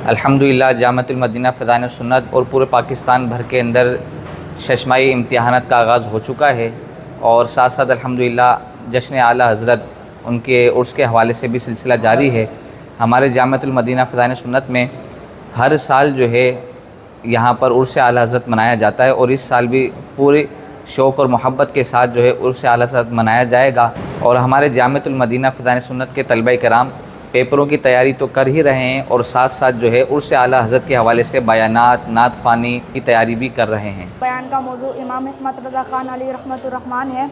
الحمدللہ جامعۃ المدینہ فضائل سنت اور پورے پاکستان بھر کے اندر ششمائی امتحانات کا آغاز ہو چکا ہے، اور ساتھ ساتھ الحمدللہ جشن اعلیٰ حضرت ان کے عرس کے حوالے سے بھی سلسلہ جاری ہے۔ ہمارے جامعۃ المدینہ فضائل سنت میں ہر سال جو ہے یہاں پر عرس اعلیٰ حضرت منایا جاتا ہے، اور اس سال بھی پورے شوق اور محبت کے ساتھ جو ہے عرس اعلیٰ حضرت منایا جائے گا۔ اور ہمارے جامعۃ المدینہ فضائل سنت کے طلبہ کرام پیپروں کی تیاری تو کر ہی رہے ہیں، اور ساتھ ساتھ جو ہے عرس اعلیٰ حضرت کے حوالے سے بیانات، نعت خوانی کی تیاری بھی کر رہے ہیں۔ بیان کا موضوع امام حکمت رضا خان علیہ رحمۃ الرحمن ہے۔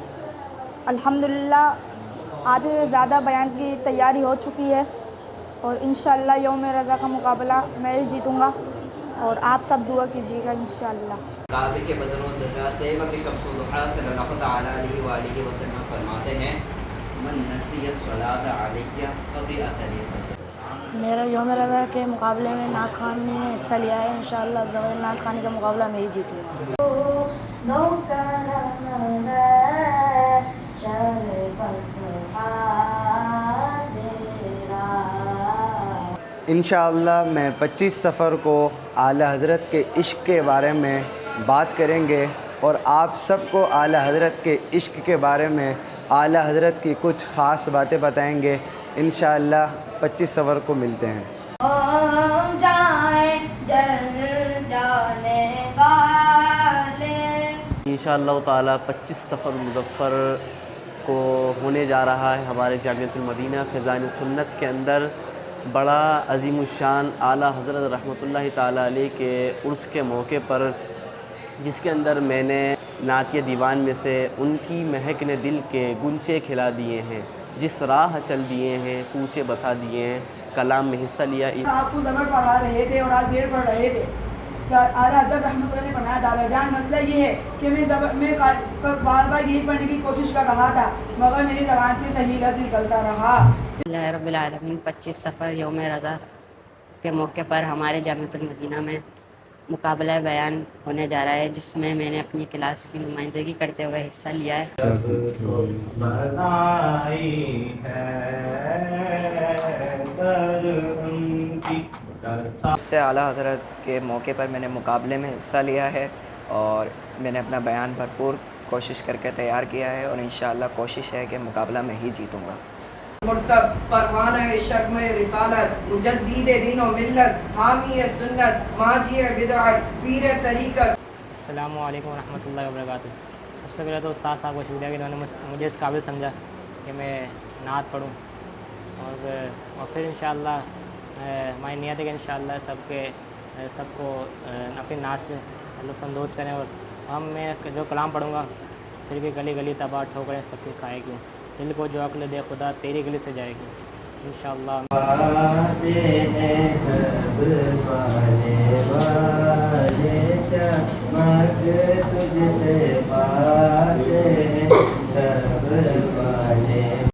الحمدللہ آدھے سے زیادہ بیان کی تیاری ہو چکی ہے، اور انشاءاللہ یوم رضا کا مقابلہ میں ہی جیتوں گا، اور آپ سب دعا کیجیے گا انشاءاللہ۔ کعبے کے بدن و طیبہ کی شمس و ضحیٰ صلی اللہ تعالیٰ علیہ وآلہ وسلم فرماتے ہیں من نسی الصلاۃ علیہ خطیئۃ۔ میرا یوم رضا کے مقابلے میں نعت خوانی میں حصہ لیا ہے، انشاءاللہ زبردست نعت خوانی کا مقابلہ میں ہی جیتوں گا۔ انشاءاللہ میں 25 صفر کو اعلیٰ حضرت کے عشق کے بارے میں بات کریں گے، اور آپ سب کو اعلیٰ حضرت کے عشق کے بارے میں اعلیٰ حضرت کی کچھ خاص باتیں بتائیں گے۔ انشاءاللہ 25 صفر کو ملتے ہیں۔ انشاءاللہ تعالیٰ 25 صفر مظفر کو ہونے جا رہا ہے ہمارے جامعۃ المدینہ فضائل سنت کے اندر بڑا عظیم الشان اعلیٰ حضرت رحمۃ اللہ تعالیٰ علیہ کے عرس کے موقع پر، جس کے اندر میں نے نعتیہ دیوان میں سے ان کی مہک نے دل کے گنچے کھلا دیے ہیں، جس راہ چل دیے ہیں کوچے بسا دیے ہیں، کلام میں حصہ لیا۔ آپ کو زبر پڑھا رہے تھے اور آج زیر پڑھ رہے تھے۔ اعلیٰ حضرت رحمۃ اللہ نے فرمایا دادا جان مسئلہ یہ ہے کہ میں بار بار یہی پڑھنے کی کوشش کر رہا تھا، مگر میری زبان سے صحیح لفظ نکلتا رہا۔ اللہ رب العالمین 25 صفر یوم رضا کے موقع پر ہمارے جامعۃ المدینہ میں مقابلہ بیان ہونے جا رہا ہے، جس میں میں نے اپنی کلاس کی نمائندگی کرتے ہوئے حصہ لیا ہے۔ اس سے اعلیٰ حضرت کے موقع پر میں نے مقابلے میں حصہ لیا ہے، اور میں نے اپنا بیان بھرپور کوشش کر کے تیار کیا ہے، اور انشاءاللہ کوشش ہے کہ مقابلہ میں ہی جیتوں گا۔ مرتب پروانہ شرم رسالت، مجدد دین و ملت، حامی سنت، ماجی بدعت، پیر طریقت۔ السلام علیکم ورحمۃ اللہ وبرکاتہ۔ سب سے پہلے تو استاد صاحب کو شکریہ کہ انہوں نے مجھے اس قابل سمجھا کہ میں نعت پڑھوں، اور پھر انشاءاللہ ہماری نیت ہے کہ انشاءاللہ سب کو اپنی نعت سے لطف اندوز کریں، اور میں جو کلام پڑھوں گا پھر بھی گلی گلی تباہ ٹھوکریں سب کی کھائے گی، دل کو جو عقل دے خدا تیری گلی سے جائے گی انشاءاللہ۔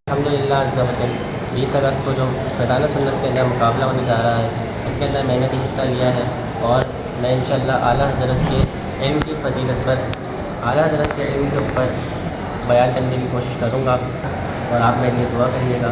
الحمدللہ عز و جل 20 اگست کو جو فضائل سنت کے اندر مقابلہ ہونے جا رہا ہے، اس کے اندر میں نے بھی حصہ لیا ہے، اور میں انشاءاللہ اعلیٰ حضرت کے علم کی فضیلت پر، اعلیٰ حضرت کے علم کے اوپر بیان کرنے کی کوشش کروں گا، اور آپ میرے لیے دعا کریے گا۔